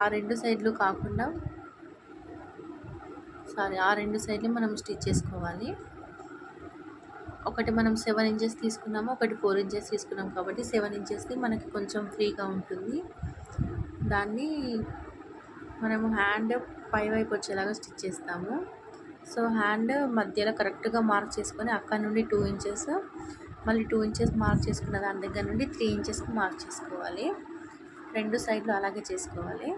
ఆ 2 సైడ్లు కాకుండా ఆ 2 సైడ్లు మనం స్టిచ్ చేసుకోవాలి. ఒకటి మనం 7 ఇంచెస్ తీసుకున్నాము, ఒకటి 4 ఇంచెస్ తీసుకున్నాం కాబట్టి 7 ఇంచెస్ది మనకి కొంచెం ఫ్రీగా ఉంటుంది. దాన్ని మనము హ్యాండ్ పై వైపు వచ్చేలాగా స్టిచ్ చేస్తాము. సో హ్యాండ్ మధ్యలో కరెక్ట్గా మార్క్ చేసుకొని అక్కడ నుండి 2 ఇంచెస్, మళ్ళీ 2 ఇంచెస్ మార్క్ చేసుకున్న దాని దగ్గర నుండి 3 ఇంచెస్కి మార్క్ చేసుకోవాలి. 2 సైడ్లు అలాగే చేసుకోవాలి.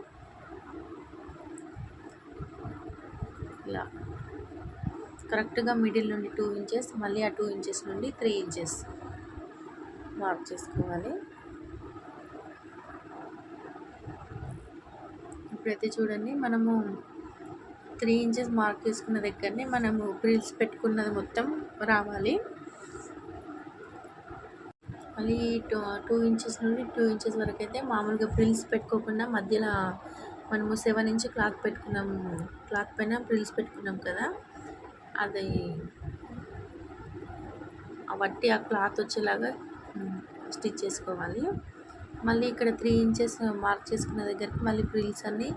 ఇలా కరెక్ట్గా మిడిల్ నుండి 2 ఇంచెస్, మళ్ళీ ఆ 2 ఇంచెస్ నుండి 3 ఇంచెస్ మార్క్ చేసుకోవాలి. ఇప్పుడైతే చూడండి, మనము 3 ఇంచెస్ మార్క్ చేసుకున్న దగ్గరనే మనము ఫ్రిల్స్ పెట్టుకున్నది మొత్తం రావాలి. మళ్ళీ 2 ఇంచెస్ నుండి 2 ఇంచెస్ వరకు అయితే మామూలుగా ఫ్రిల్స్ పెట్టుకోకుండా మధ్యలో మనము 7 ఇంచ్ క్లాత్ పెట్టుకున్నాము, క్లాత్ పైన ఫ్రిల్స్ పెట్టుకున్నాం కదా, అది వట్టి ఆ క్లాత్ వచ్చేలాగా స్టిచ్ చేసుకోవాలి. మళ్ళీ ఇక్కడ 3 ఇంచెస్ మార్క్ చేసుకున్న దగ్గరికి మళ్ళీ ఫ్రిల్స్ అన్నీ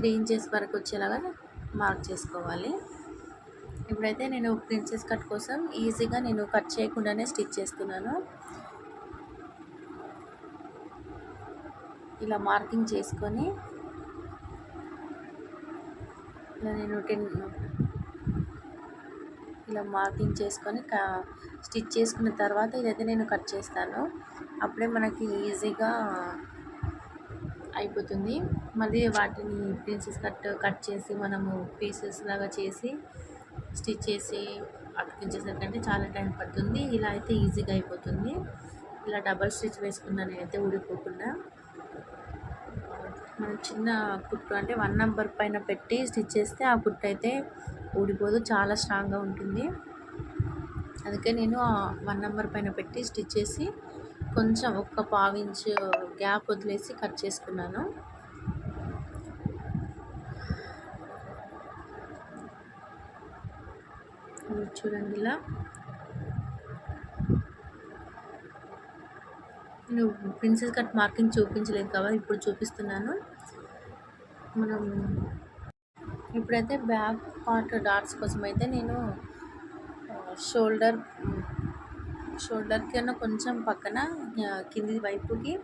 3 ఇంచెస్ వరకు వచ్చేలాగా మార్క్ చేసుకోవాలి. ఇప్పుడైతే నేను ప్రిన్సెస్ కట్ కోసం ఈజీగా నేను కట్ చేయకుండానే స్టిచ్ చేస్తున్నాను. ఇలా మార్కింగ్ చేసుకొని ఇలా మార్కింగ్ చేసుకొని స్టిచ్ చేసుకున్న తర్వాత ఇదైతే నేను కట్ చేస్తాను. అప్పుడే మనకి ఈజీగా అయిపోతుంది. మళ్ళీ వాటిని ప్రిన్సెస్ కట్ చేసి మనము పీసెస్ లాగా చేసి స్టిచ్ చేసి అతికించేసరికంటే చాలా టైం పడుతుంది. ఇలా అయితే ఈజీగా అయిపోతుంది. ఇలా డబల్ స్టిచ్ వేసుకున్నాను నేనైతే ఊడిపోకుండా. మనం చిన్న కుట్టు అంటే 1 నెంబర్ పైన పెట్టి స్టిచ్ చేస్తే ఆ కుట్టు అయితే ఊడిపోదు, చాలా స్ట్రాంగ్గా ఉంటుంది. అందుకే నేను 1 నెంబర్ పైన పెట్టి స్టిచ్ చేసి కొంచెం ఒక్క 1/2 ఇంచ్ గ్యాప్ వదిలేసి కట్ చేసుకున్నాను. చూడండి, ఇలా నేను ప్రిన్సెస్ కట్ మార్కింగ్ చూపించలేదు కాబట్టి ఇప్పుడు చూపిస్తున్నాను. మనం ఇప్పుడైతే బ్యాక్ పార్ట్ డాట్స్ కోసం అయితే నేను షోల్డర్ కన్నా కొంచెం పక్కన కింది వైపుకి